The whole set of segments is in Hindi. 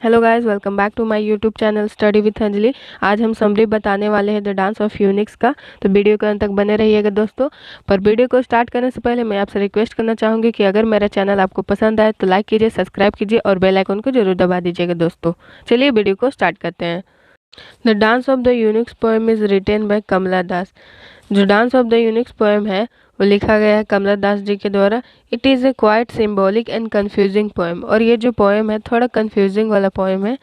Hello guys, welcome back to my YouTube channel study with Anjali. आज हम समरी बताने वाले हैं द डांस ऑफ यूनिक्स का, तो वीडियो के अंत तक बने रहिएगा दोस्तों। पर वीडियो को स्टार्ट करने से पहले मैं आपसे रिक्वेस्ट करना चाहूँगी कि अगर मेरा चैनल आपको पसंद आए तो लाइक कीजिए, सब्सक्राइब कीजिए और बेल आइकन को जरूर दबा दीजिएगा दोस्तों। चलिए वीडियो को स्टार्ट करते हैं। The dance of the eunuchs poem is written by Kamala Das. जो dance of the eunuchs poem है वो लिखा गया है कमला दास जी के द्वारा। It is a quite symbolic and confusing poem, और ये जो पोएम है थोड़ा कन्फ्यूजिंग वाला पोएम है।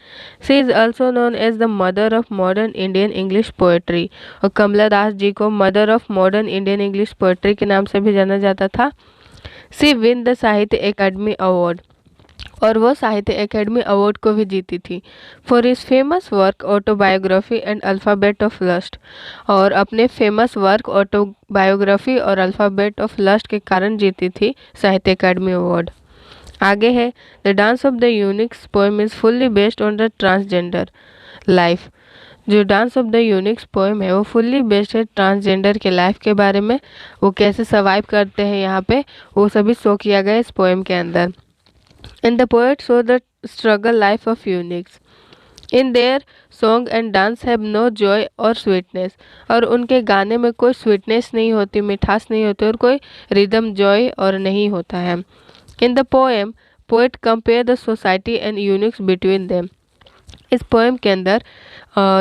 She is also known as the mother of modern Indian English poetry, और कमला दास जी को mother of modern Indian English poetry के नाम से भी जाना जाता था। शी विन द साहित्य अकादमी अवार्ड, और वो साहित्य एकेडमी अवार्ड को भी जीती थी for his famous work autobiography and alphabet of lust, और अपने फेमस वर्क ऑटोबायोग्राफी और अल्फ़ाबेट ऑफ लस्ट के कारण जीती थी साहित्य एकेडमी अवार्ड। आगे है the dance of the eunuchs poem is fully based on the transgender life. जो dance of the eunuchs poem है वो फुल्ली बेस्ड है ट्रांसजेंडर के लाइफ के बारे में, वो कैसे सर्वाइव करते हैं यहाँ पे वो सभी शो किया गया इस पोएम के अंदर। And the poet show the struggle life of eunuchs. In their song and dance have no joy or sweetness, और उनके गाने में कोई स्वीटनेस नहीं होती, मिठास नहीं होती, और कोई रिदम जॉय और नहीं होता है। In the poem, poet compare the society and eunuchs between them. इस पोएम के अंदर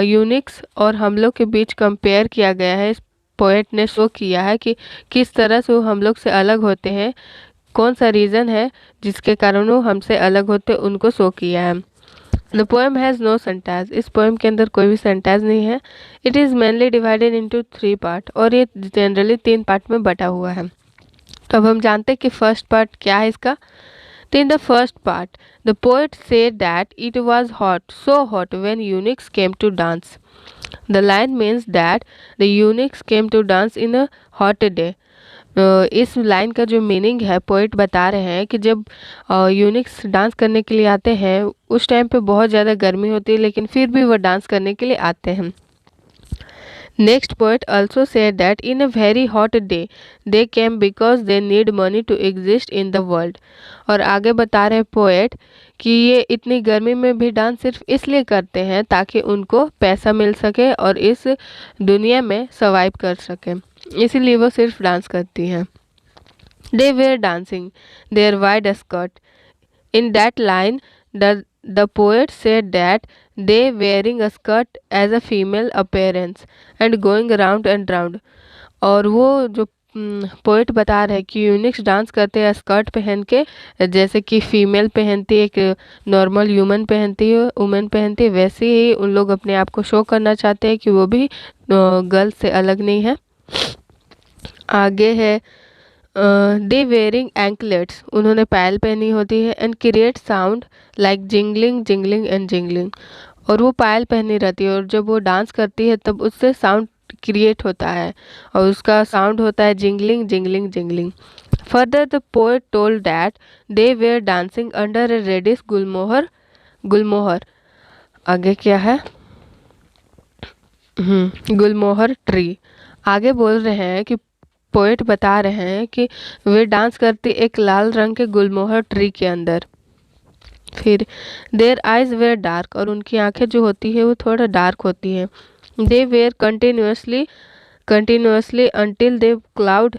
यूनिक्स और हम लोग के बीच कंपेयर किया गया है। इस पोएट ने शो किया है कि किस तरह से वो हम लोग से अलग होते हैं, कौन सा रीज़न है जिसके कारण वो हमसे अलग होते, उनको शो किया है। The poem has no sentence. इस पोएम के अंदर कोई भी सेंटेंस नहीं है। It is mainly divided into 3 part, और ये जनरली 3 पार्ट में बटा हुआ है। तो अब हम जानते हैं कि फर्स्ट पार्ट क्या है इसका। तो in the first part the poet said that it was hot, so hot when eunuchs came to dance. The line means that the eunuchs came to dance in a hot day. इस लाइन का जो मीनिंग है पोइट बता रहे हैं कि जब यूनिक्स डांस करने के लिए आते हैं उस टाइम पे बहुत ज़्यादा गर्मी होती है, लेकिन फिर भी वो डांस करने के लिए आते हैं। Next poet also said that in a very hot day they came because they need money to exist in the world. और आगे बता रहे पोएट कि ये इतनी गर्मी में भी डांस सिर्फ इसलिए करते हैं ताकि उनको पैसा मिल सके और इस दुनिया में सर्वाइव कर सके, इसीलिए वो सिर्फ डांस करती हैं। They were dancing their wide skirt. In that line the poet said that they wearing a skirt as a female appearance and going round and round। और वो जो पोएट बता रहे हैं कि यूनिक्स डांस करते हैं स्कर्ट पहन के, जैसे कि फीमेल पहनती है, एक नॉर्मल ह्यूमन पहनती है, वुमेन पहनती है, वैसे ही उन लोग अपने आप को शो करना चाहते हैं कि वो भी गर्ल्स से अलग नहीं है। आगे है दे वेयरिंग एंकलेट्स। उन्होंने पायल पहनी होती है। And create sound like jingling jingling and jingling, और वो पायल पहनी रहती है और जब वो डांस करती है तब उससे साउंड क्रिएट होता है और उसका साउंड होता है jingling jingling jingling. Further the poet told that they were dancing under a reddish gulmohar gulmohar. आगे क्या है, गुलमोहर ट्री। आगे बोल रहे हैं कि पोएट बता रहे हैं कि वे डांस करती एक लाल रंग के गुलमोहर ट्री के अंदर। फिर देयर आइज वेयर डार्क, और उनकी आंखें जो होती है वो थोड़ा डार्क होती हैं। They were continuously until they cloud.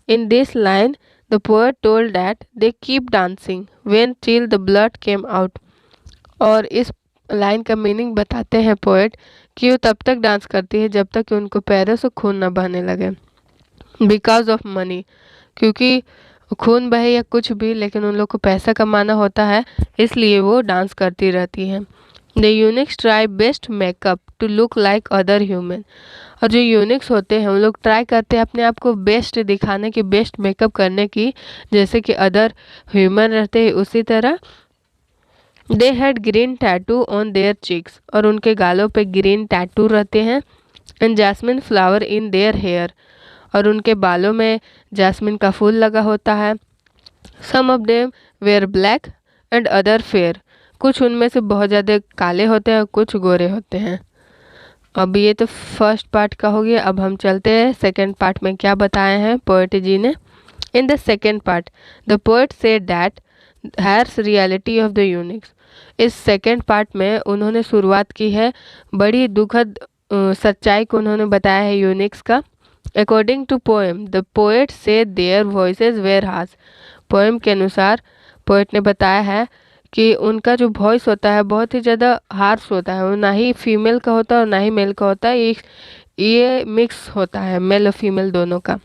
In this line the poet told that they keep dancing when till the blood came out. और इस लाइन का मीनिंग बताते हैं पोएट कि वो तब तक डांस करती है जब तक कि उनको पैरों से खून न बहने लगे। बिकॉज ऑफ मनी, क्योंकि खून बहे या कुछ भी, लेकिन उन लोग को पैसा कमाना होता है, इसलिए वो डांस करती रहती हैं। The eunuchs try best makeup to look like other human. और जो यूनिक्स होते हैं उन लोग ट्राई करते हैं अपने आप को बेस्ट दिखाने की, बेस्ट मेकअप करने की, जैसे कि अदर ह्यूमन रहते हैं उसी तरह। They had green tattoo on their cheeks, और उनके गालों पे ग्रीन टैटू रहते हैं। And jasmine flower in their hair, और उनके बालों में जैस्मिन का फूल लगा होता है। Some of them were black and other fair. कुछ उनमें से बहुत ज़्यादा काले होते हैं और कुछ गोरे होते हैं। अब ये तो फर्स्ट पार्ट का हो गया। अब हम चलते हैं सेकंड पार्ट में क्या बताए हैं पोएट जी ने। In the second part the poet said that harsh reality of the Unix. इस सेकेंड पार्ट में उन्होंने शुरुआत की है बड़ी दुखद सच्चाई को उन्होंने बताया है यूनिक्स का। According to poem the poet say their voices were harsh. Poem के अनुसार पोएट ने बताया है कि उनका जो वॉइस होता है बहुत ही ज़्यादा हार्श होता है, वो ना ही फीमेल का होता है और ना ही मेल का होता है, ये मिक्स होता है मेल और फीमेल दोनों का।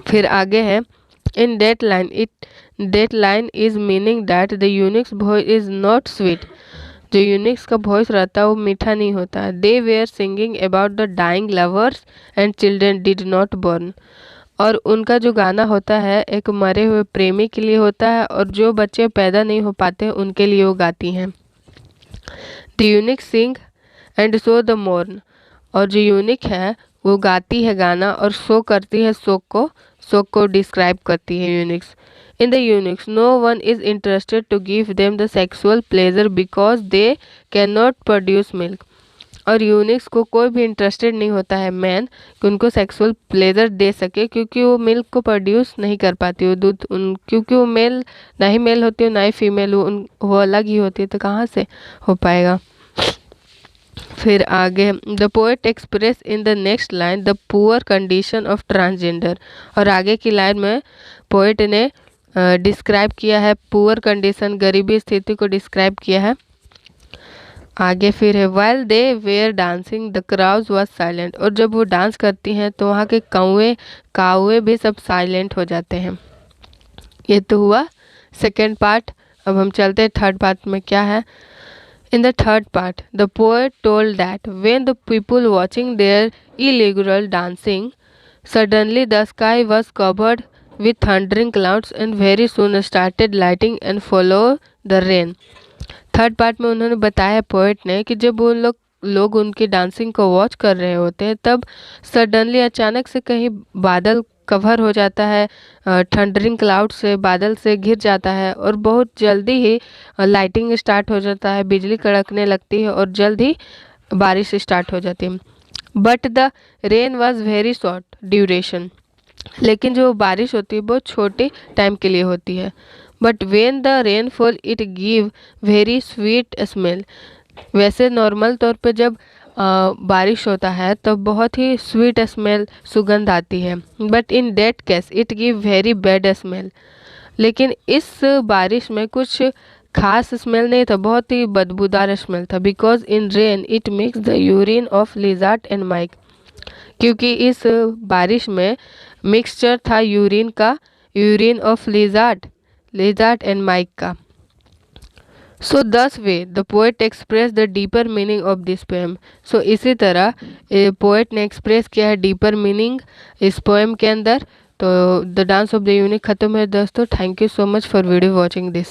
फिर आगे है in that line is meaning that the eunuchs voice is not sweet. जो यूनिक्स का वॉइस रहता है वो मीठा नहीं होता है। They were singing about the dying lovers and children did not born. और उनका जो गाना होता है एक मरे हुए प्रेमी के लिए होता है और जो बच्चे पैदा नहीं हो पाते उनके लिए वो गाती हैं। The eunuch sing and show the mourn. और जो यूनिक है वो गाती है गाना और शो करती है शोक को डिस्क्राइब करती है eunuchs. In the eunuchs no one is interested to give them the sexual pleasure because they can not produce milk. और यूनिक्स को कोई भी इंटरेस्टेड नहीं होता है मैन कि उनको सेक्सुअल प्लेजर दे सके, क्योंकि वो मिल्क को प्रोड्यूस नहीं कर पाती, वो दूध क्योंकि वो मेल ना ही मेल होती है ना ही फीमेल, वो अलग ही होती है, तो कहाँ से हो पाएगा। फिर आगे the poet express in the next line the poor condition of transgender. और आगे की लाइन में पोएट ने डिस्क्राइब किया है पुअर कंडीशन, गरीबी स्थिति को डिस्क्राइब किया है। आगे फिर है while they were dancing the crowd was silent. और जब वो डांस करती हैं तो वहाँ के काउए भी सब साइलेंट हो जाते हैं। ये तो हुआ सेकेंड पार्ट। अब हम चलते हैं थर्ड पार्ट में क्या है। In the third part, the poet told that when the people watching their illegal dancing, suddenly the sky was covered with thundering clouds and very soon started lightning and follow the rain. Third part में उन्होंने बताया पोएट ने कि जब वो लोग उनकी डांसिंग को वॉच कर रहे होते हैं तब सडनली अचानक से कहीं बादल कवर हो जाता है, थंडरिंग क्लाउड से बादल से घिर जाता है और बहुत जल्दी ही लाइटिंग स्टार्ट हो जाता है, बिजली कड़कने लगती है और जल्द ही बारिश स्टार्ट हो जाती है। But the rain was very short duration. लेकिन जो बारिश होती है बहुत छोटे टाइम के लिए होती है। But when the rainfall it give very sweet smell. वैसे नॉर्मल तौर पे जब बारिश होता है तो बहुत ही स्वीट स्मेल सुगंध आती है। But in that case it give very bad smell. लेकिन इस बारिश में कुछ खास स्मेल नहीं था, बहुत ही बदबूदार स्मेल था। Because in rain it mix the urine of lizard and mice. क्योंकि इस बारिश में मिक्सचर था urine of lizard and mice का। So thus way the poet express the deeper meaning of this poem. So इसी तरह पोएट ने एक्सप्रेस किया है डीपर मीनिंग इस पोएम के अंदर। तो the dance of the unique खत्म है दोस्तों। Thank you so much for video watching this.